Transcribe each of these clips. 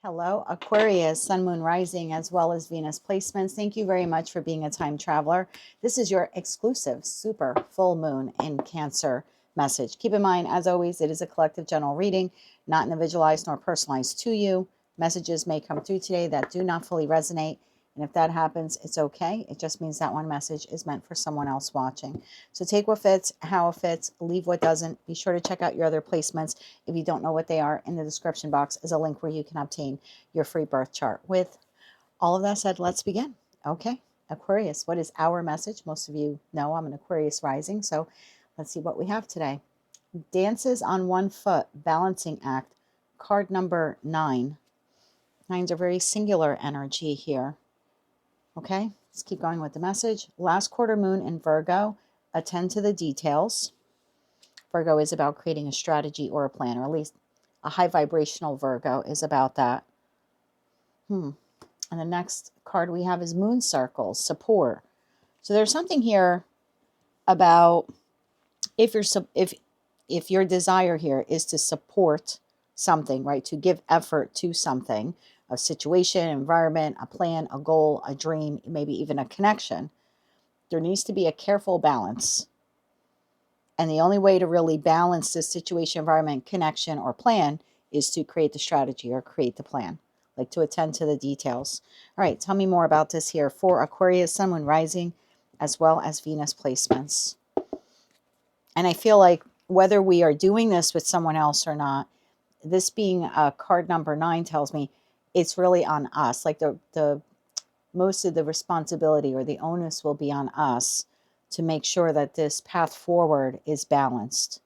Hello, Aquarius, Sun, Moon, Rising, as well as Venus placements. Thank you very much for being a time traveler. This is your exclusive super full moon in Cancer message. Keep in mind, as always, it is a collective general reading, not individualized nor personalized to you. Messages may come through today that do not fully resonate. And if that happens, it's okay. It just means that one message is meant for someone else watching. So take what fits, how it fits, leave what doesn't. Be sure to check out your other placements. If you don't know what they are, in the description box is a link where you can obtain your free birth chart. With all of that said, let's begin. Okay, Aquarius, what is our message? Most of you know I'm an Aquarius rising, so let's see what we have today. Dances on one foot, balancing act, card number 9. Nines are very singular energy here. Okay, let's keep going with the message. Last quarter moon in Virgo, attend to the details. Virgo is about creating a strategy or a plan, or at least a high vibrational Virgo is about that. And the next card we have is moon circles, support. So there's something here about if your desire here is to support something, right? To give effort to something, a situation, environment, a plan, a goal, a dream, maybe even a connection. There needs to be a careful balance. And the only way to really balance this situation, environment, connection, or plan is to create the strategy or create the plan, like to attend to the details. All right, tell me more about this here for Aquarius, Sun, Moon, Rising, as well as Venus placements. And I feel like whether we are doing this with someone else or not, this being card number 9 tells me it's really on us. Like the most of the responsibility or the onus will be on us to make sure that this path forward is balanced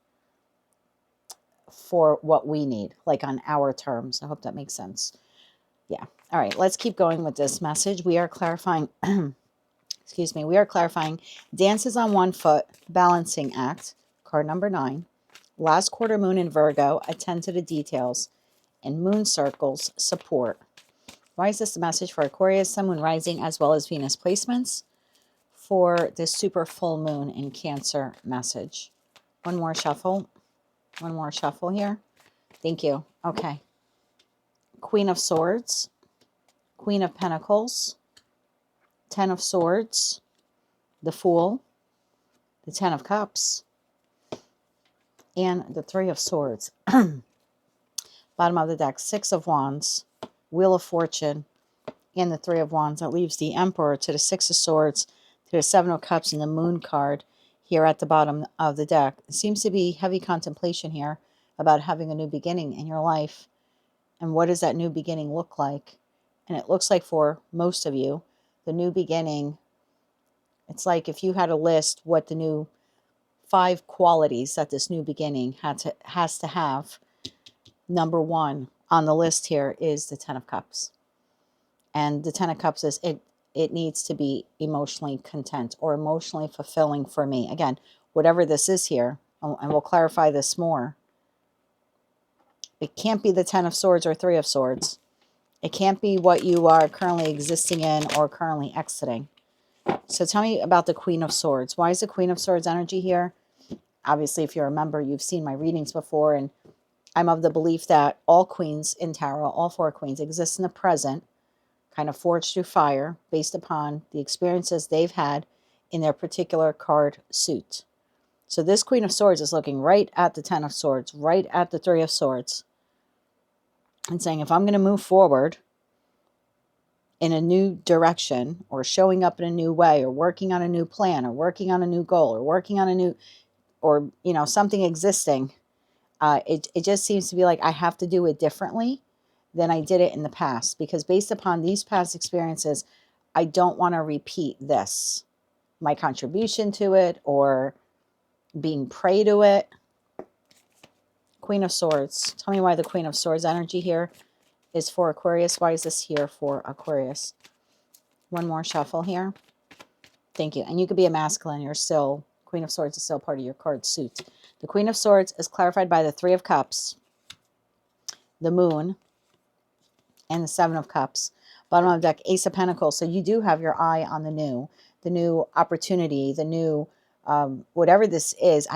for what we need, like on our terms. I hope that makes sense. Yeah. All right, let's keep going with this message. We are clarifying, excuse me, we are clarifying dances on one foot, balancing act, card number 9. Last quarter moon in Virgo, attend to the details, and moon circles, support. Why is this a message for Aquarius, Sun, Moon, Rising, as well as Venus placements for this super full moon in Cancer message? One more shuffle. One more shuffle here. Thank you. Okay. Queen of Swords, Queen of Pentacles, 10 of Swords, the Fool, the 10 of Cups, and the 3 of Swords. Bottom of the deck, 6 of Wands, Wheel of Fortune, and the 3 of Wands. That leaves the Emperor to the 6 of Swords, to the 7 of Cups, and the Moon card here at the bottom of the deck. It seems to be heavy contemplation here about having a new beginning in your life. And what does that new beginning look like? And it looks like for most of you, the new beginning, it's like if you had a list what the new 5 qualities that this new beginning has to have. Number 1 on the list here is the 10 of Cups. And the 10 of Cups is it needs to be emotionally content or emotionally fulfilling for me. Again, whatever this is here, and we'll clarify this more. It can't be the 10 of Swords or 3 of Swords. It can't be what you are currently existing in or currently exiting. So tell me about the Queen of Swords. Why is the Queen of Swords energy here? Obviously, if you remember, you've seen my readings before, and I'm of the belief that all queens in tarot, all 4 queens, exist in the present, kind of forged through fire based upon the experiences they've had in their particular card suit. So this Queen of Swords is looking right at the 10 of Swords, right at the 3 of Swords, and saying, if I'm going to move forward in a new direction, or showing up in a new way, or working on a new plan, or working on a new goal, or working on a new, or, something existing, it just seems to be like I have to do it differently than I did it in the past, because based upon these past experiences, I don't want to repeat this, my contribution to it, or being prey to it. Queen of Swords. Tell me why the Queen of Swords energy here is for Aquarius. Why is this here for Aquarius? One more shuffle here. Thank you. And you could be a masculine. You're still, Queen of Swords is still part of your card suit. The Queen of Swords is clarified by the 3 of Cups, the Moon, and the 7 of Cups. Bottom of the deck, Ace of Pentacles. So you do have your eye on the new opportunity, the new, whatever this is.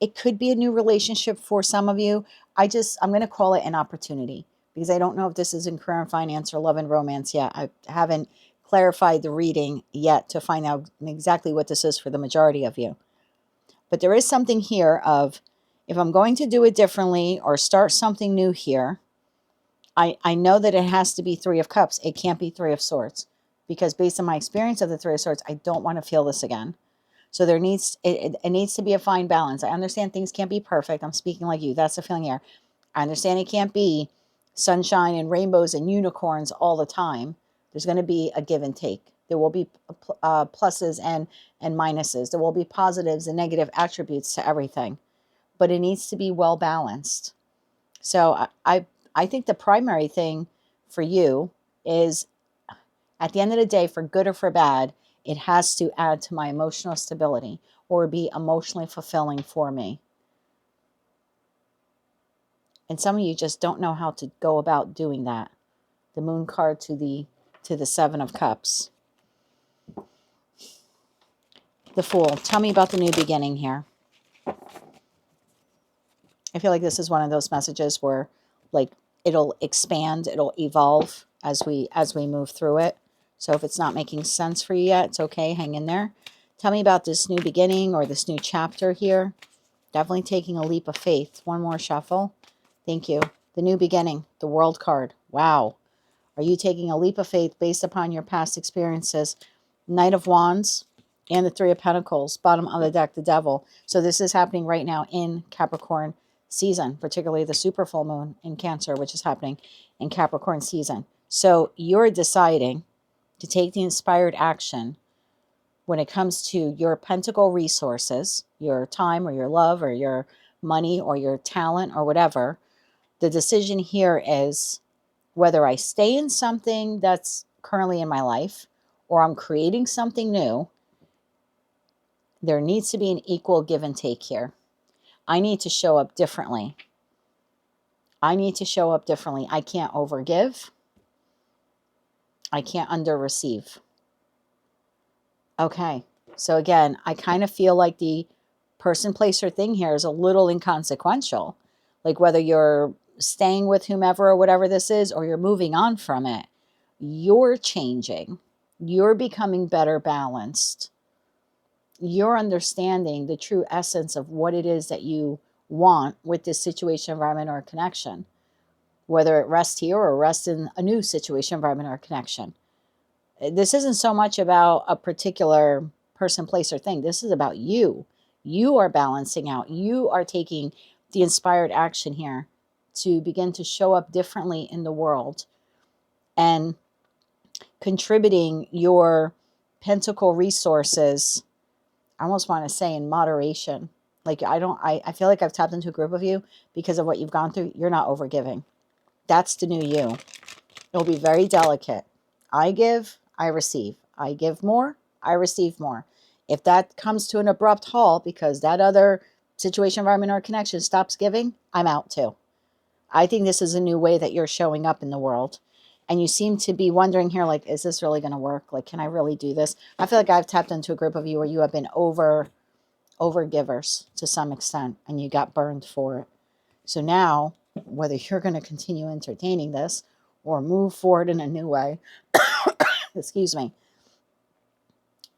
It could be a new relationship for some of you. I'm going to call it an opportunity, because I don't know if this is in career and finance or love and romance yet. I haven't clarified the reading yet to find out exactly what this is for the majority of you. But there is something here of, if I'm going to do it differently or start something new here, I know that it has to be Three of Cups. It can't be Three of Swords, because based on my experience of the Three of Swords, I don't want to feel this again. So there needs, it needs to be a fine balance. I understand things can't be perfect. I'm speaking like you. That's the feeling here. I understand it can't be sunshine and rainbows and unicorns all the time. There's going to be a give and take. There will be pluses and minuses. There will be positives and negative attributes to everything. But it needs to be well balanced. So I think the primary thing for you is, at the end of the day, for good or for bad, it has to add to my emotional stability or be emotionally fulfilling for me. And some of you just don't know how to go about doing that. The Moon card to the Seven of Cups. The Fool. Tell me about the new beginning here. I feel like this is one of those messages where, like, it'll expand, it'll evolve as we move through it. So if it's not making sense for you yet, it's okay. Hang in there. Tell me about this new beginning or this new chapter here. Definitely taking a leap of faith. One more shuffle. Thank you. The new beginning, the World card. Wow. Are you taking a leap of faith based upon your past experiences? Knight of Wands and the Three of Pentacles. Bottom of the deck, the Devil. So this is happening right now in Capricorn season, particularly the super full moon in Cancer, which is happening in Capricorn season. So you're deciding to take the inspired action when it comes to your pentacle resources, your time or your love or your money or your talent or whatever. The decision here is whether I stay in something that's currently in my life or I'm creating something new. There needs to be an equal give and take here. I need to show up differently. I need to show up differently. I can't overgive. I can't under-receive. Okay, so again, I kind of feel like the person, place, or thing here is a little inconsequential. Like whether you're staying with whomever or whatever this is, or you're moving on from it, you're changing. You're becoming better balanced. You're understanding the true essence of what it is that you want with this situation, environment, or connection. Whether it rests here or rests in a new situation, environment, or connection. This isn't so much about a particular person, place, or thing. This is about you. You are balancing out. You are taking the inspired action here to begin to show up differently in the world and contributing your pentacle resources, I almost want to say in moderation. Like I feel like I've tapped into a group of you because of what you've gone through. You're not overgiving. That's the new you. It'll be very delicate. I give, I receive. I give more, I receive more. If that comes to an abrupt halt because that other situation, environment, or connection stops giving, I'm out too. I think this is a new way that you're showing up in the world. And you seem to be wondering here, like, is this really going to work? Like, can I really do this? I feel like I've tapped into a group of you where you have been over givers to some extent, and you got burned for it. So now, whether you're going to continue entertaining this or move forward in a new way, excuse me,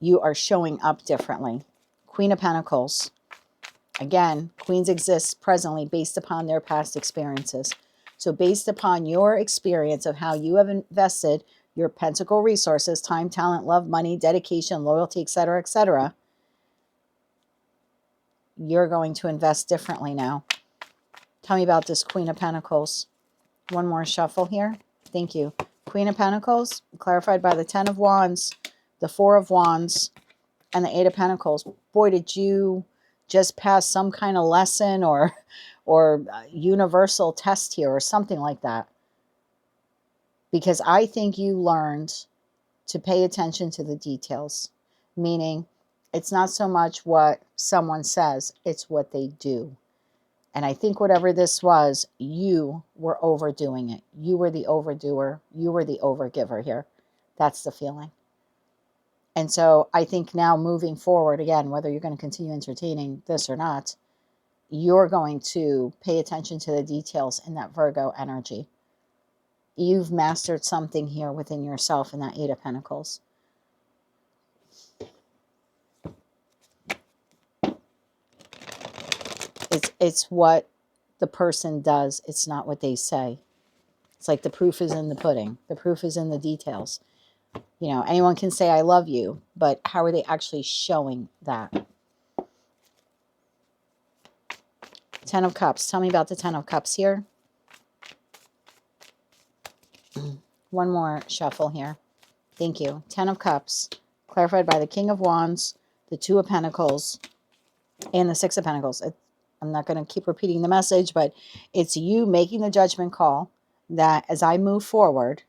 you are showing up differently. Queen of Pentacles. Again, queens exist presently based upon their past experiences. So based upon your experience of how you have invested your pentacle resources, time, talent, love, money, dedication, loyalty, etc., you're going to invest differently now. Tell me about this Queen of Pentacles. One more shuffle here. Thank you. Queen of Pentacles, clarified by the Ten of Wands, the Four of Wands, and the Eight of Pentacles. Boy, did you just pass some kind of lesson or universal test here or something like that. Because I think you learned to pay attention to the details. Meaning, it's not so much what someone says, it's what they do. And I think whatever this was, you were overdoing it. You were the overdoer. You were the overgiver here. That's the feeling. And so I think now moving forward, again, whether you're going to continue entertaining this or not, you're going to pay attention to the details in that Virgo energy. you've mastered something here within yourself in that Eight of Pentacles. It's what the person does. It's not what they say. It's like the proof is in the pudding. The proof is in the details. You know, anyone can say I love you, but how are they actually showing that? Ten of Cups. Tell me about the Ten of Cups here. One more shuffle here. Thank you. Ten of Cups. Clarified by the King of Wands, the Two of Pentacles, and the Six of Pentacles. I'm not going to keep repeating the message, but it's you making the judgment call that as I move forward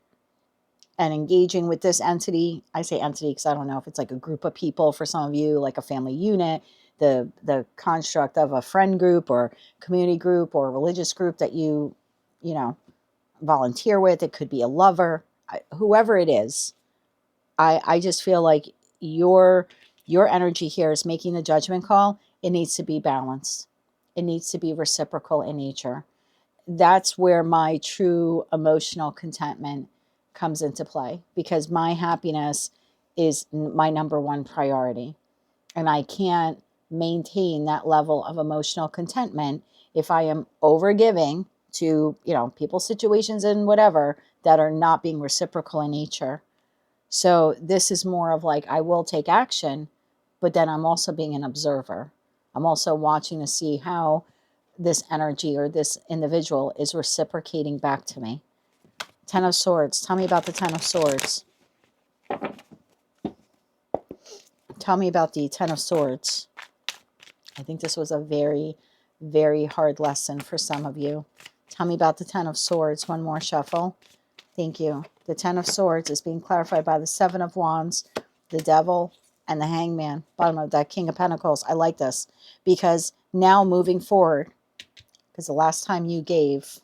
and engaging with this entity, I say entity because I don't know if it's like a group of people for some of you, like a family unit, the construct of a friend group or community group or religious group that you know, volunteer with. It could be a lover, whoever it is. I just feel like your energy here is making the judgment call. It needs to be balanced. It needs to be reciprocal in nature. That's where my true emotional contentment comes into play, because my happiness is my number one priority. And I can't maintain that level of emotional contentment if I am overgiving to, you know, people, situations, and whatever that are not being reciprocal in nature. So this is more of like, I will take action, but then I'm also being an observer. I'm also watching to see how this energy or this individual is reciprocating back to me. Ten of Swords. Tell me about the Ten of Swords. Tell me about the Ten of Swords. I think this was a very, very hard lesson for some of you. Tell me about the Ten of Swords. One more shuffle. Thank you. The Ten of Swords is being clarified by the Seven of Wands, the Devil, and the Hangman. Bottom of that King of Pentacles. I like this because now moving forward, because the last time you gave,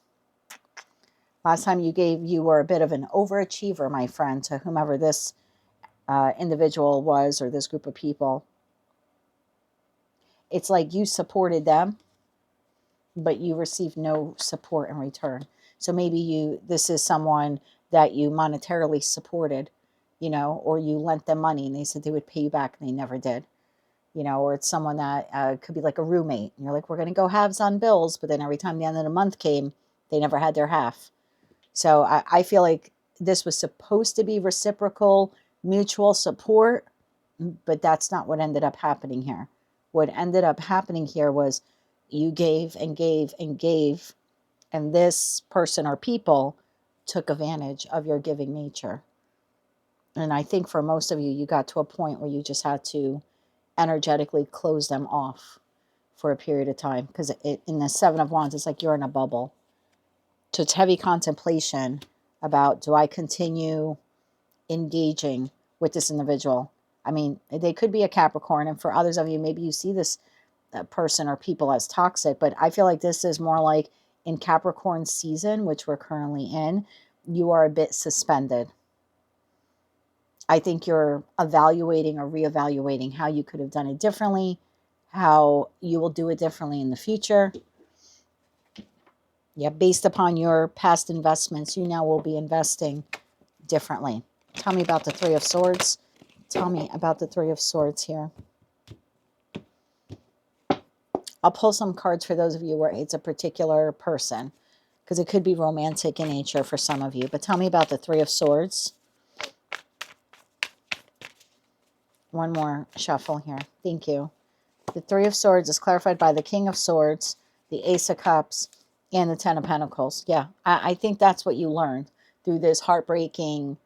you were a bit of an overachiever, my friend, to whomever this individual was or this group of people. It's like you supported them, but you received no support in return. So maybe this is someone that you monetarily supported, you know, or you lent them money and they said they would pay you back and they never did, you know, or it's someone that could be like a roommate. And you're like, we're going to go halves on bills. But then every time the end of the month came, they never had their half. So I feel like this was supposed to be reciprocal, mutual support, but that's not what ended up happening here. What ended up happening here was you gave and gave and gave, and this person or people took advantage of your giving nature. And I think for most of you, you got to a point where you just had to energetically close them off for a period of time, because in the Seven of Wands, it's like you're in a bubble. So it's heavy contemplation about, do I continue engaging with this individual? I mean, they could be a Capricorn, and for others of you, maybe you see this person or people as toxic, but I feel like this is more like in Capricorn season, which we're currently in, you are a bit suspended. I think you're evaluating or reevaluating how you could have done it differently, how you will do it differently in the future. Yeah, based upon your past investments, you now will be investing differently. Tell me about the Three of Swords. Tell me about the Three of Swords here. I'll pull some cards for those of you where it's a particular person, because it could be romantic in nature for some of you. But tell me about the Three of Swords. One more shuffle here. Thank you. The Three of Swords is clarified by the King of Swords, the Ace of Cups, and the Ten of Pentacles. Yeah, I think that's what you learned through this heartbreaking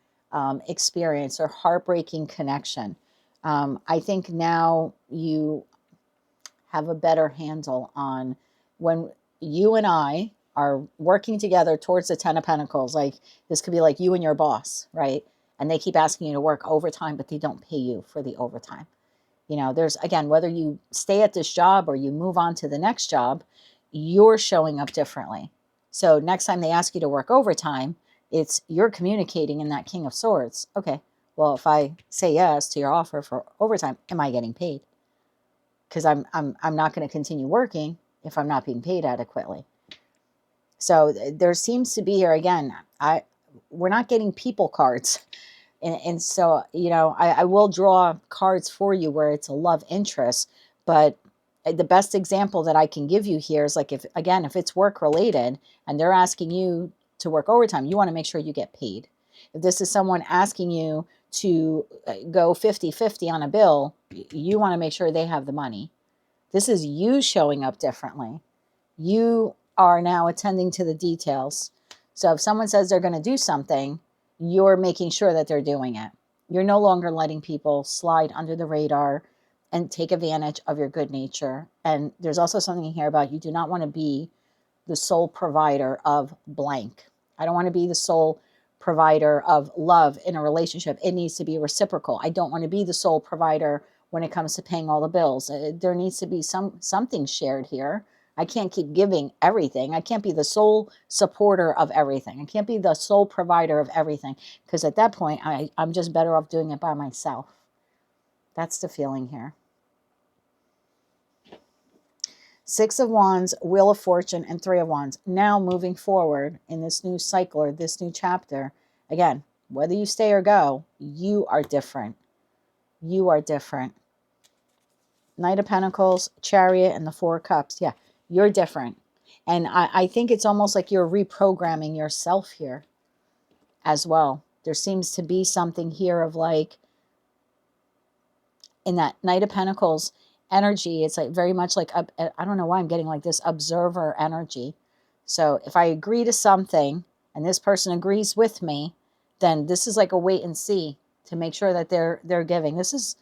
experience or heartbreaking connection. I think now you have a better handle on when you and I are working together towards the Ten of Pentacles. Like, this could be like you and your boss, right? And they keep asking you to work overtime, but they don't pay you for the overtime. You know, there's, again, whether you stay at this job or you move on to the next job, you're showing up differently. So next time they ask you to work overtime, you're communicating in that King of Swords. Okay, well, if I say yes to your offer for overtime, am I getting paid? Because I'm not going to continue working if I'm not being paid adequately. So there seems to be here, again, we're not getting people cards. And so, you know, I will draw cards for you where it's a love interest, but the best example that I can give you here is like, if, again, if it's work related and they're asking you to work overtime, you want to make sure you get paid. If this is someone asking you to go 50-50 on a bill, you want to make sure they have the money. This is you showing up differently. You are now attending to the details. So if someone says they're going to do something, you're making sure that they're doing it. You're no longer letting people slide under the radar and take advantage of your good nature. And there's also something here about you do not want to be the sole provider of blank. I don't want to be the sole provider of love in a relationship. It needs to be reciprocal. I don't want to be the sole provider when it comes to paying all the bills. There needs to be something shared here. I can't keep giving everything. I can't be the sole supporter of everything. I can't be the sole provider of everything, because at that point, I'm just better off doing it by myself. That's the feeling here. Six of Wands, Wheel of Fortune, and Three of Wands. Now moving forward in this new cycle or this new chapter, again, whether you stay or go, you are different. You are different. Knight of Pentacles, Chariot, and the Four of Cups. Yeah, you're different. And I think it's almost like you're reprogramming yourself here as well. There seems to be something here of like, in that Knight of Pentacles energy, it's like very much like, I don't know why I'm getting like this observer energy. So if I agree to something and this person agrees with me, then this is like a wait and see to make sure that they're giving. This is,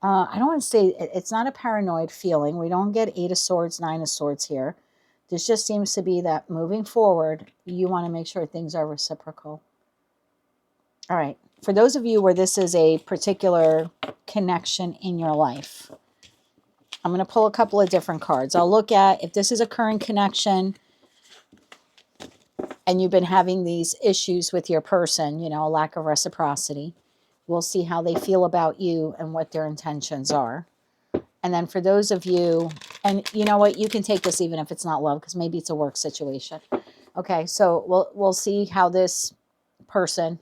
I don't want to say, it's not a paranoid feeling. We don't get Eight of Swords, Nine of Swords here. This just seems to be that moving forward, you want to make sure things are reciprocal. All right. For those of you where this is a particular connection in your life, I'm going to pull a couple of different cards. I'll look at if this is a current connection and you've been having these issues with your person, you know, a lack of reciprocity. We'll see how they feel about you and what their intentions are. And then for those of you, and you know what, you can take this even if it's not love, because maybe it's a work situation. Okay, so we'll see how this person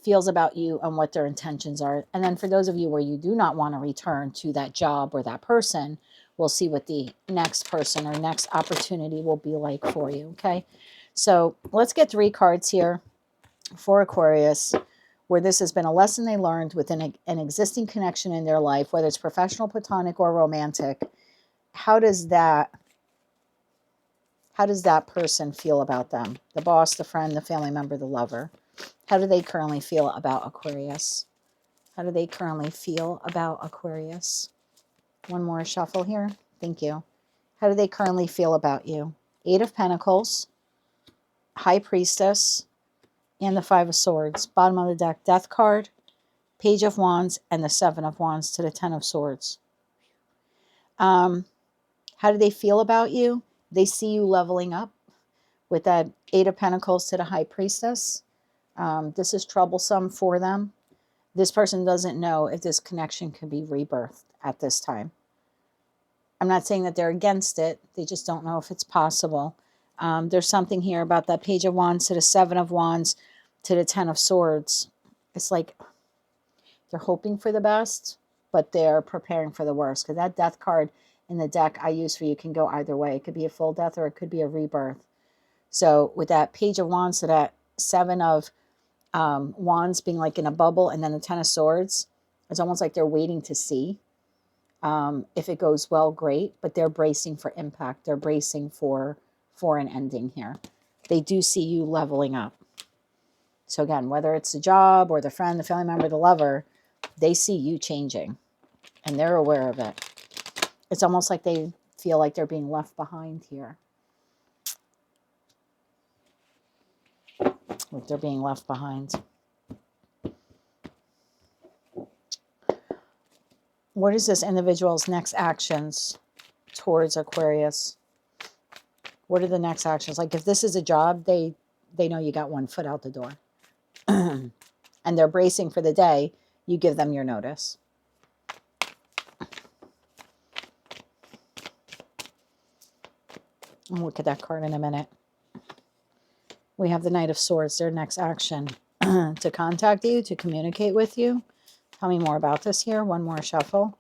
feels about you and what their intentions are. And then for those of you where you do not want to return to that job or that person, we'll see what the next person or next opportunity will be like for you. Okay, so let's get 3 cards here for Aquarius, where this has been a lesson they learned within an existing connection in their life, whether it's professional, platonic, or romantic. How does that person feel about them? The boss, the friend, the family member, the lover. How do they currently feel about Aquarius? How do they currently feel about Aquarius? One more shuffle here. Thank you. How do they currently feel about you? Eight of Pentacles, High Priestess, and the Five of Swords. Bottom of the deck, Death card, Page of Wands, and the Seven of Wands to the Ten of Swords. How do they feel about you? They see you leveling up with that Eight of Pentacles to the High Priestess. This is troublesome for them. This person doesn't know if this connection can be rebirthed at this time. I'm not saying that they're against it. They just don't know if it's possible. There's something here about that Page of Wands to the Seven of Wands to the Ten of Swords. It's like they're hoping for the best, but they're preparing for the worst. Because that Death card in the deck I use for you can go either way. It could be a full death or it could be a rebirth. So with that Page of Wands to that Seven of Wands being like in a bubble, and then the Ten of Swords, it's almost like they're waiting to see. If it goes well, great, but they're bracing for impact. They're bracing for an ending here. They do see you leveling up. So again, whether it's the job or the friend, the family member, the lover, they see you changing and they're aware of it. It's almost like they feel like they're being left behind here. Like they're being left behind. What is this individual's next actions towards Aquarius? What are the next actions? Like if this is a job, they know you got one foot out the door. And they're bracing for the day you give them your notice. I'll look at that card in a minute. We have the Knight of Swords, their next action to contact you, to communicate with you. Tell me more about this here. One more shuffle.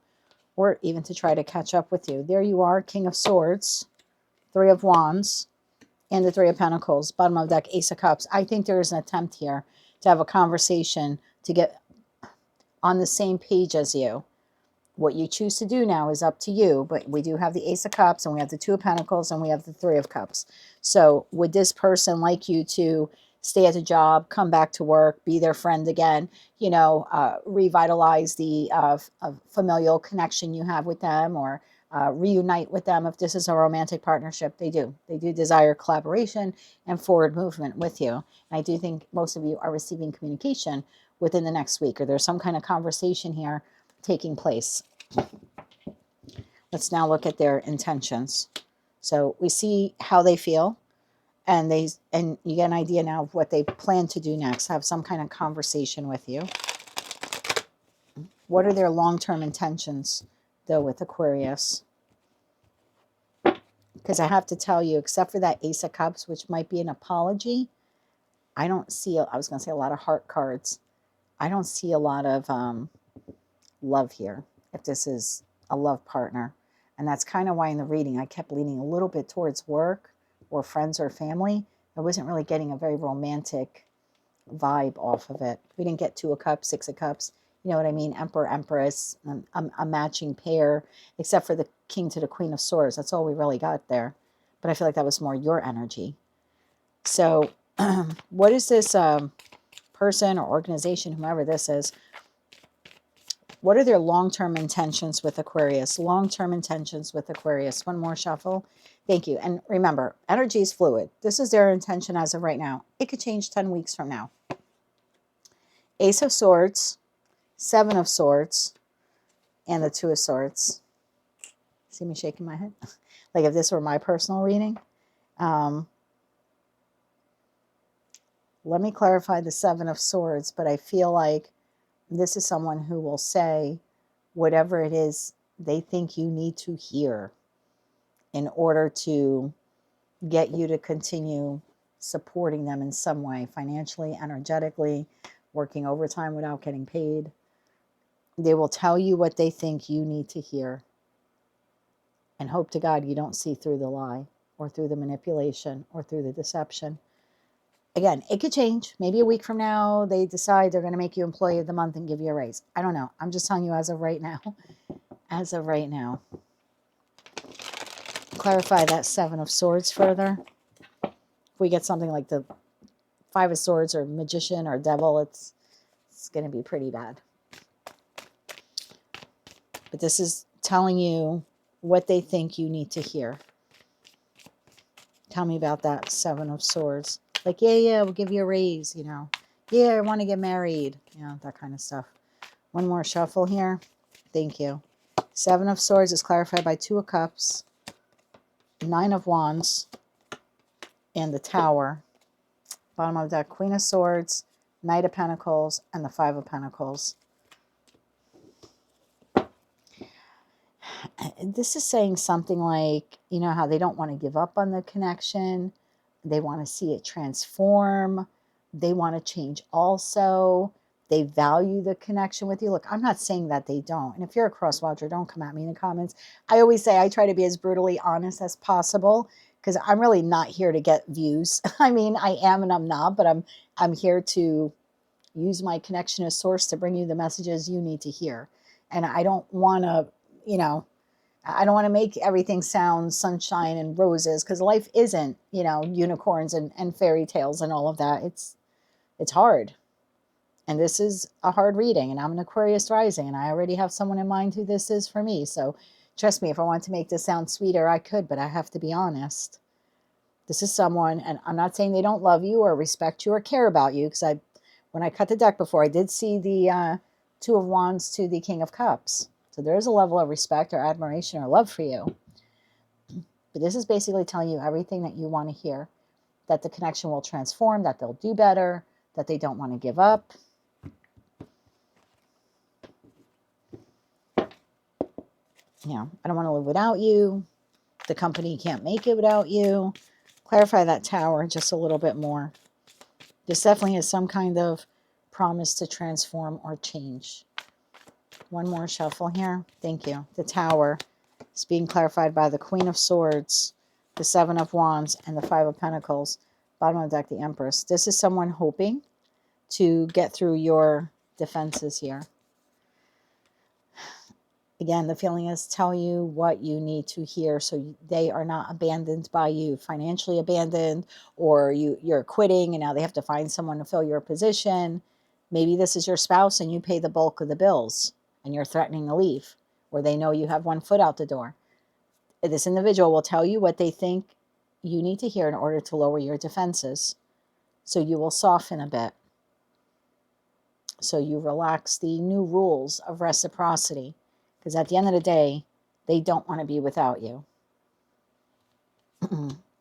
Or even to try to catch up with you. There you are, King of Swords, Three of Wands, and the Three of Pentacles. Bottom of deck, Ace of Cups. I think there is an attempt here to have a conversation, to get on the same page as you. What you choose to do now is up to you, but we do have the Ace of Cups, and we have the Two of Pentacles, and we have the Three of Cups. So would this person like you to stay at a job, come back to work, be their friend again, you know, revitalize the familial connection you have with them, or reunite with them? If this is a romantic partnership, they do. They do desire collaboration and forward movement with you. And I do think most of you are receiving communication within the next week, or there's some kind of conversation here taking place. Let's now look at their intentions. So we see how they feel, and you get an idea now of what they plan to do next. Have some kind of conversation with you. What are their long-term intentions, though, with Aquarius? Because I have to tell you, except for that Ace of Cups, which might be an apology, I don't see, I was going to say a lot of heart cards. I don't see a lot of love here, if this is a love partner. And that's kind of why in the reading I kept leaning a little bit towards work or friends or family. I wasn't really getting a very romantic vibe off of it. We didn't get Two of Cups, Six of Cups, you know what I mean? Emperor, Empress, a matching pair, except for the King to the Queen of Swords. That's all we really got there. But I feel like that was more your energy. So what is this person or organization, whomever this is, what are their long-term intentions with Aquarius? Long-term intentions with Aquarius. One more shuffle. Thank you. And remember, energy is fluid. This is their intention as of right now. It could change 10 weeks from now. Ace of Swords, Seven of Swords, and the Two of Swords. See me shaking my head? Like if this were my personal reading. Let me clarify the Seven of Swords, but I feel like this is someone who will say whatever it is they think you need to hear in order to get you to continue supporting them in some way, financially, energetically, working overtime without getting paid. They will tell you what they think you need to hear. And hope to God you don't see through the lie or through the manipulation or through the deception. Again, it could change. Maybe a week from now, they decide they're going to make you Employee of the Month and give you a raise. I don't know. I'm just telling you as of right now. As of right now. Clarify that Seven of Swords further. If we get something like the Five of Swords or Magician or Devil, it's going to be pretty bad. But this is telling you what they think you need to hear. Tell me about that Seven of Swords. Like, yeah, we'll give you a raise, you know. Yeah, I want to get married. You know, that kind of stuff. One more shuffle here. Thank you. Seven of Swords is clarified by Two of Cups, Nine of Wands, and the Tower. Bottom of that, Queen of Swords, Knight of Pentacles, and the Five of Pentacles. This is saying something like, you know how they don't want to give up on the connection. They want to see it transform. They want to change also. They value the connection with you. Look, I'm not saying that they don't. And if you're a cross-watcher, don't come at me in the comments. I always say I try to be as brutally honest as possible because I'm really not here to get views. I mean, I am and I'm not, but I'm here to use my connection as source to bring you the messages you need to hear. And I don't want to, you know, I don't want to make everything sound sunshine and roses because life isn't, you know, unicorns and fairy tales and all of that. It's hard. And this is a hard reading, and I'm an Aquarius rising, and I already have someone in mind who this is for me. So trust me, if I want to make this sound sweeter, I could, but I have to be honest. This is someone, and I'm not saying they don't love you or respect you or care about you, because when I cut the deck before, I did see the Two of Wands to the King of Cups. So there is a level of respect or admiration or love for you. But this is basically telling you everything that you want to hear. That the connection will transform, that they'll do better, that they don't want to give up. You know, I don't want to live without you. The company can't make it without you. Clarify that Tower just a little bit more. This definitely is some kind of promise to transform or change. One more shuffle here. Thank you. The Tower is being clarified by the Queen of Swords, the Seven of Wands, and the Five of Pentacles. Bottom of the deck, the Empress. This is someone hoping to get through your defenses here. Again, the feeling is tell you what you need to hear so they are not abandoned by you, financially abandoned, or you're quitting and now they have to find someone to fill your position. Maybe this is your spouse and you pay the bulk of the bills and you're threatening to leave, or they know you have one foot out the door. This individual will tell you what they think you need to hear in order to lower your defenses. So you will soften a bit. So you relax the new rules of reciprocity. Because at the end of the day, they don't want to be without you.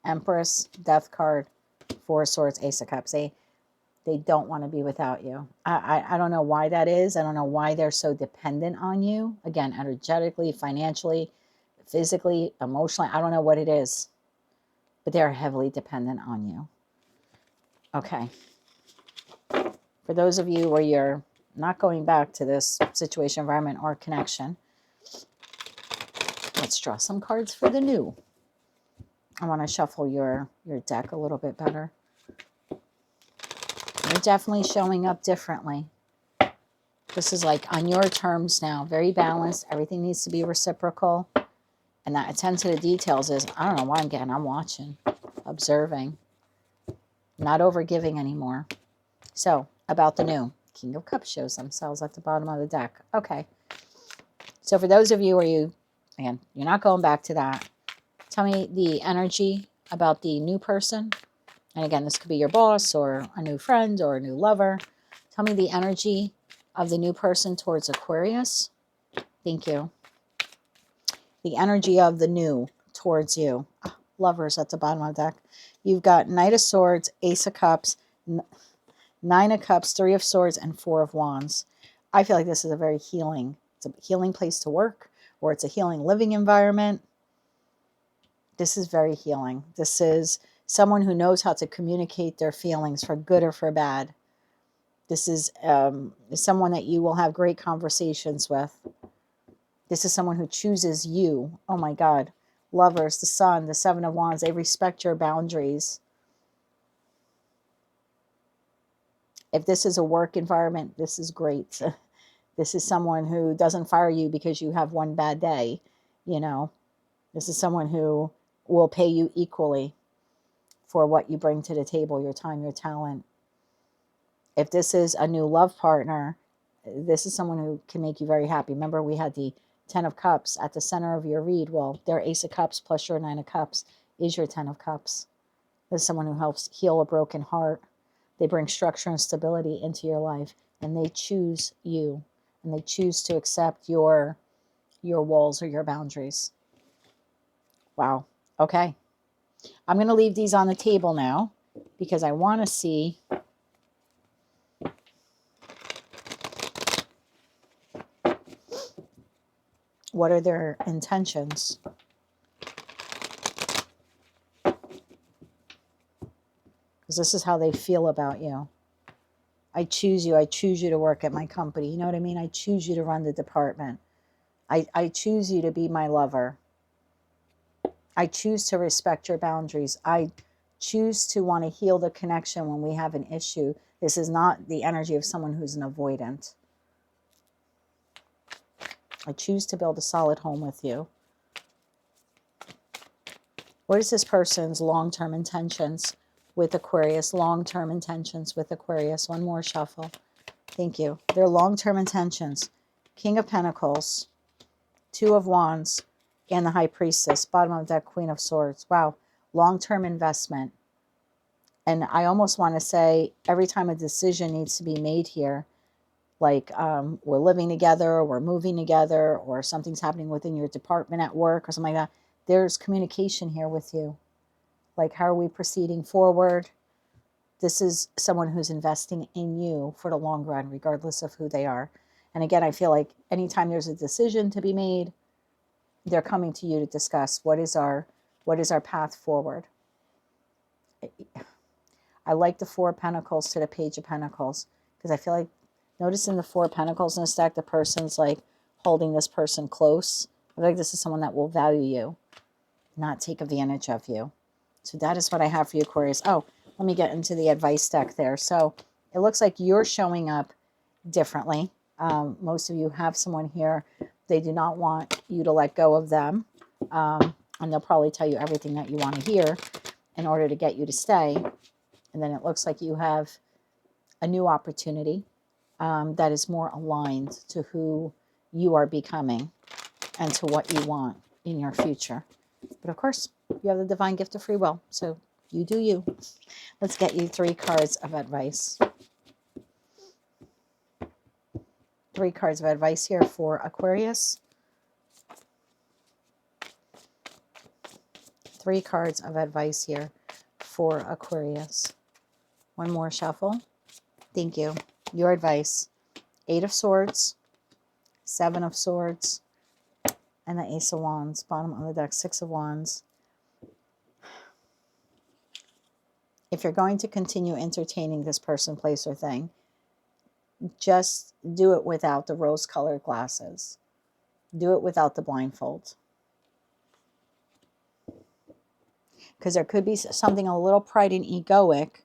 Empress, Death card, Four of Swords, Ace of Cups. They don't want to be without you. I don't know why that is. I don't know why they're so dependent on you. Again, energetically, financially, physically, emotionally. I don't know what it is. But they're heavily dependent on you. Okay. For those of you where you're not going back to this situation, environment, or connection, let's draw some cards for the new. I want to shuffle your deck a little bit better. You're definitely showing up differently. This is like on your terms now. Very balanced. Everything needs to be reciprocal. And that attention to the details is, I don't know why I'm watching, observing, not overgiving anymore. So, about the new. King of Cups shows themselves at the bottom of the deck. Okay. So for those of you where you're not going back to that, tell me the energy about the new person. And again, this could be your boss or a new friend or a new lover. Tell me the energy of the new person towards Aquarius. Thank you. The energy of the new towards you. Lovers at the bottom of the deck. You've got Knight of Swords, Ace of Cups, Nine of Cups, Three of Swords, and Four of Wands. I feel like this is a very healing. It's a healing place to work, or it's a healing living environment. This is very healing. This is someone who knows how to communicate their feelings for good or for bad. This is someone that you will have great conversations with. This is someone who chooses you. Oh my God. Lovers, the Sun, the Seven of Wands, they respect your boundaries. If this is a work environment, this is great. This is someone who doesn't fire you because you have one bad day. You know, this is someone who will pay you equally for what you bring to the table, your time, your talent. If this is a new love partner, this is someone who can make you very happy. Remember, we had the Ten of Cups at the center of your read. Well, their Ace of Cups plus your Nine of Cups is your Ten of Cups. This is someone who helps heal a broken heart. They bring structure and stability into your life, and they choose you, and they choose to accept your walls or your boundaries. Wow. Okay. I'm going to leave these on the table now because I want to see what are their intentions. Because this is how they feel about you. I choose you. I choose you to work at my company. You know what I mean? I choose you to run the department. I choose you to be my lover. I choose to respect your boundaries. I choose to want to heal the connection when we have an issue. This is not the energy of someone who's an avoidant. I choose to build a solid home with you. What is this person's long-term intentions with Aquarius? Long-term intentions with Aquarius. One more shuffle. Thank you. Their long-term intentions. King of Pentacles, Two of Wands, and the High Priestess. Bottom of that, Queen of Swords. Wow. Long-term investment. And I almost want to say every time a decision needs to be made here, like we're living together, or we're moving together, or something's happening within your department at work or something like that, there's communication here with you. Like, how are we proceeding forward? This is someone who's investing in you for the long run, regardless of who they are. And again, I feel like anytime there's a decision to be made, they're coming to you to discuss what is our path forward. I like the Four of Pentacles to the Page of Pentacles, because I feel like, noticing the Four of Pentacles in the stack, the person's like holding this person close. I feel like this is someone that will value you, not take advantage of you. So that is what I have for you, Aquarius. Oh, let me get into the advice deck there. So it looks like you're showing up differently. Most of you have someone here. They do not want you to let go of them. And they'll probably tell you everything that you want to hear in order to get you to stay. And then it looks like you have a new opportunity that is more aligned to who you are becoming and to what you want in your future. But of course, you have the divine gift of free will. So you do you. Let's get you 3 cards of advice. 3 cards of advice here for Aquarius. 3 cards of advice here for Aquarius. One more shuffle. Thank you. Your advice. 8 of Swords, 7 of Swords, and the Ace of Wands. Bottom of the deck, 6 of Wands. If you're going to continue entertaining this person, place, or thing, just do it without the rose-colored glasses. Do it without the blindfold. Because there could be something a little pride and egoic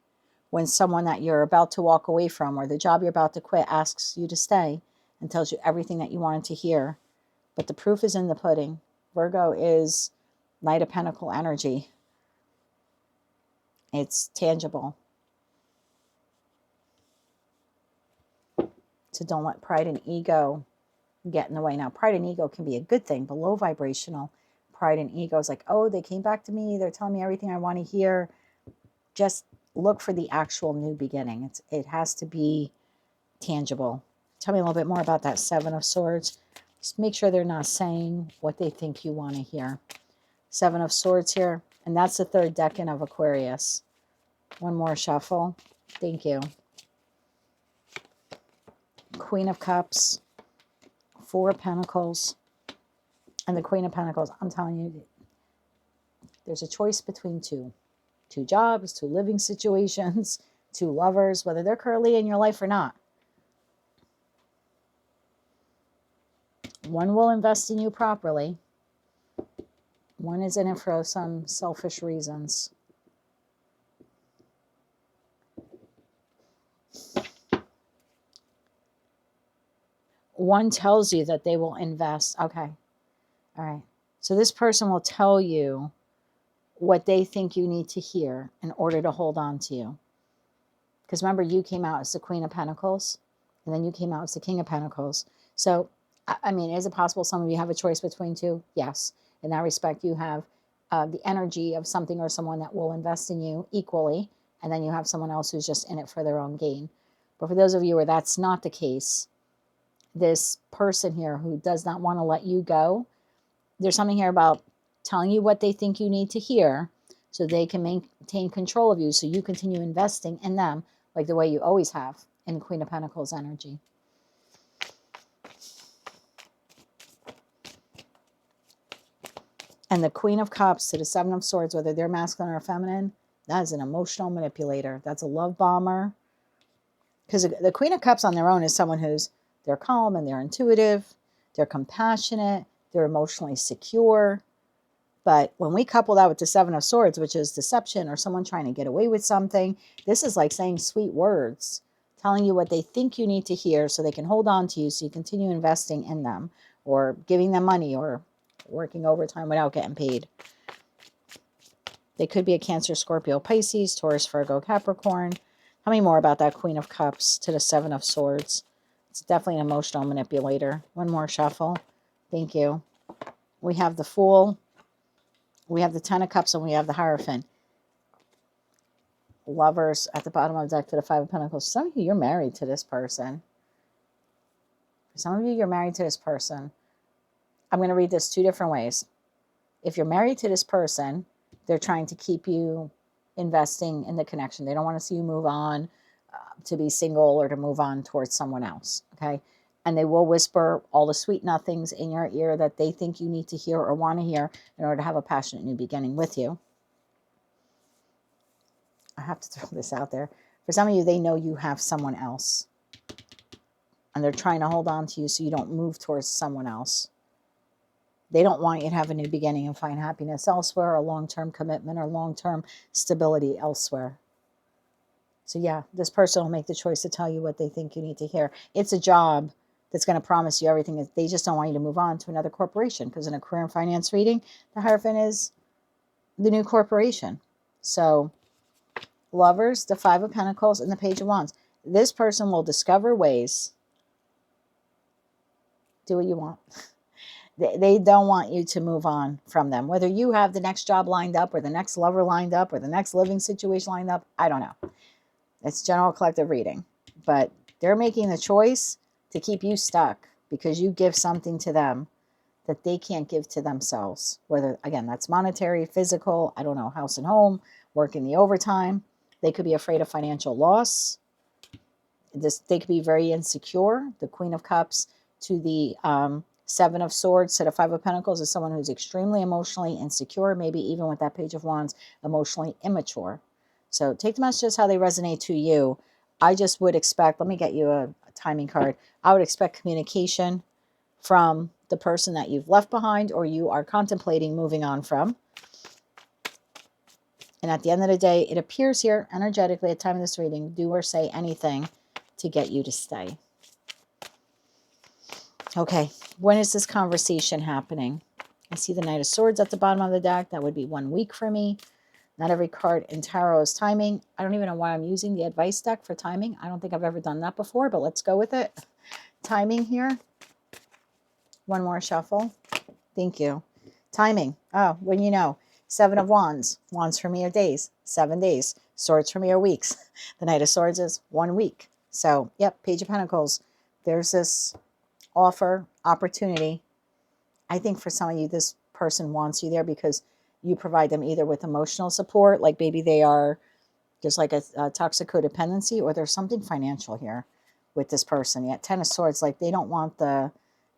when someone that you're about to walk away from or the job you're about to quit asks you to stay and tells you everything that you wanted to hear. But the proof is in the pudding. Virgo is Knight of Pentacle energy. It's tangible. So don't let pride and ego get in the way. Now, pride and ego can be a good thing, but low vibrational pride and ego is like, oh, they came back to me. They're telling me everything I want to hear. Just look for the actual new beginning. It has to be tangible. Tell me a little bit more about that 7 of Swords. Just make sure they're not saying what they think you want to hear. 7 of Swords here. And that's the 3rd decan of Aquarius. One more shuffle. Thank you. Queen of Cups. 4 of Pentacles. And the Queen of Pentacles. I'm telling you, there's a choice between 2. 2 jobs, 2 living situations, 2 lovers, whether they're currently in your life or not. One will invest in you properly. One is in it for some selfish reasons. One tells you that they will invest. Okay. All right. So this person will tell you what they think you need to hear in order to hold on to you. Because remember, you came out as the Queen of Pentacles, and then you came out as the King of Pentacles. So, I mean, is it possible some of you have a choice between 2? Yes. In that respect, you have the energy of something or someone that will invest in you equally, and then you have someone else who's just in it for their own gain. But for those of you where that's not the case, this person here who does not want to let you go, there's something here about telling you what they think you need to hear so they can maintain control of you, so you continue investing in them like the way you always have in Queen of Pentacles energy. And the Queen of Cups to the 7 of Swords, whether they're masculine or feminine, that is an emotional manipulator. That's a love bomber. Because the Queen of Cups on their own is someone they're calm and they're intuitive, they're compassionate, they're emotionally secure. But when we couple that with the 7 of Swords, which is deception or someone trying to get away with something, this is like saying sweet words, telling you what they think you need to hear so they can hold on to you, so you continue investing in them or giving them money or working overtime without getting paid. They could be a Cancer, Scorpio, Pisces, Taurus, Virgo, Capricorn. Tell me more about that Queen of Cups to the 7 of Swords. It's definitely an emotional manipulator. One more shuffle. Thank you. We have the Fool. We have the 10 of Cups, and we have the Hierophant. Lovers at the bottom of the deck to the 5 of Pentacles. Some of you, you're married to this person. For some of you, you're married to this person. I'm going to read this 2 different ways. If you're married to this person, they're trying to keep you investing in the connection. They don't want to see you move on to be single or to move on towards someone else. Okay. And they will whisper all the sweet nothings in your ear that they think you need to hear or want to hear in order to have a passionate new beginning with you. I have to throw this out there. For some of you, they know you have someone else. And they're trying to hold on to you so you don't move towards someone else. They don't want you to have a new beginning and find happiness elsewhere, or long-term commitment, or long-term stability elsewhere. So yeah, this person will make the choice to tell you what they think you need to hear. It's a job that's going to promise you everything. They just don't want you to move on to another corporation, because in a career and finance reading, the Hierophant is the new corporation. So Lovers, the Five of Pentacles, and the Page of Wands. This person will discover ways. Do what you want. They don't want you to move on from them. Whether you have the next job lined up, or the next lover lined up, or the next living situation lined up, I don't know. It's general collective reading. But they're making the choice to keep you stuck because you give something to them that they can't give to themselves. Whether, again, that's monetary, physical, I don't know, house and home, working the overtime. They could be afraid of financial loss. They could be very insecure. The Queen of Cups to the Seven of Swords to the Five of Pentacles is someone who's extremely emotionally insecure, maybe even with that Page of Wands, emotionally immature. So take the messages how they resonate to you. I just would expect, let me get you a timing card. I would expect communication from the person that you've left behind or you are contemplating moving on from. And at the end of the day, it appears here energetically at the time of this reading, do or say anything to get you to stay. Okay, when is this conversation happening? I see the Knight of Swords at the bottom of the deck. That would be 1 week for me. Not every card in tarot is timing. I don't even know why I'm using the advice deck for timing. I don't think I've ever done that before, but let's go with it. Timing here. One more shuffle. Thank you. Timing. Oh, when you know. Seven of Wands. Wands for me are days. 7 days. Swords for me are weeks. The Knight of Swords is 1 week. So, yep, Page of Pentacles. There's this offer, opportunity. I think for some of you, this person wants you there because you provide them either with emotional support, like maybe they are just like a toxic codependency, or there's something financial here with this person. Yet Ten of Swords, like they don't want the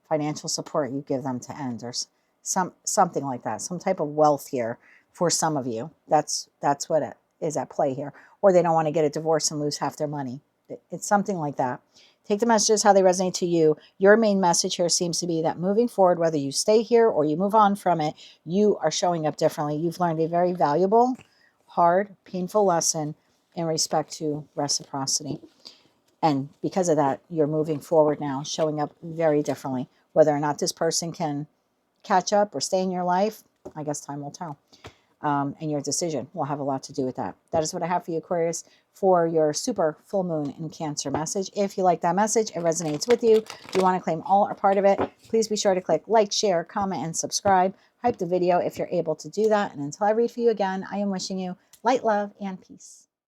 financial support you give them to end, or something like that, some type of wealth here for some of you. That's what it is at play here. Or they don't want to get a divorce and lose half their money. It's something like that. Take the messages how they resonate to you. Your main message here seems to be that moving forward, whether you stay here or you move on from it, you are showing up differently. You've learned a very valuable, hard, painful lesson in respect to reciprocity. And because of that, you're moving forward now, showing up very differently. Whether or not this person can catch up or stay in your life, I guess time will tell. And your decision will have a lot to do with that. That is what I have for you, Aquarius, for your super full moon in Cancer message. If you like that message, it resonates with you, you want to claim all or part of it, please be sure to click like, share, comment, and subscribe. Hype the video if you're able to do that. And until I read for you again, I am wishing you light, love, and peace.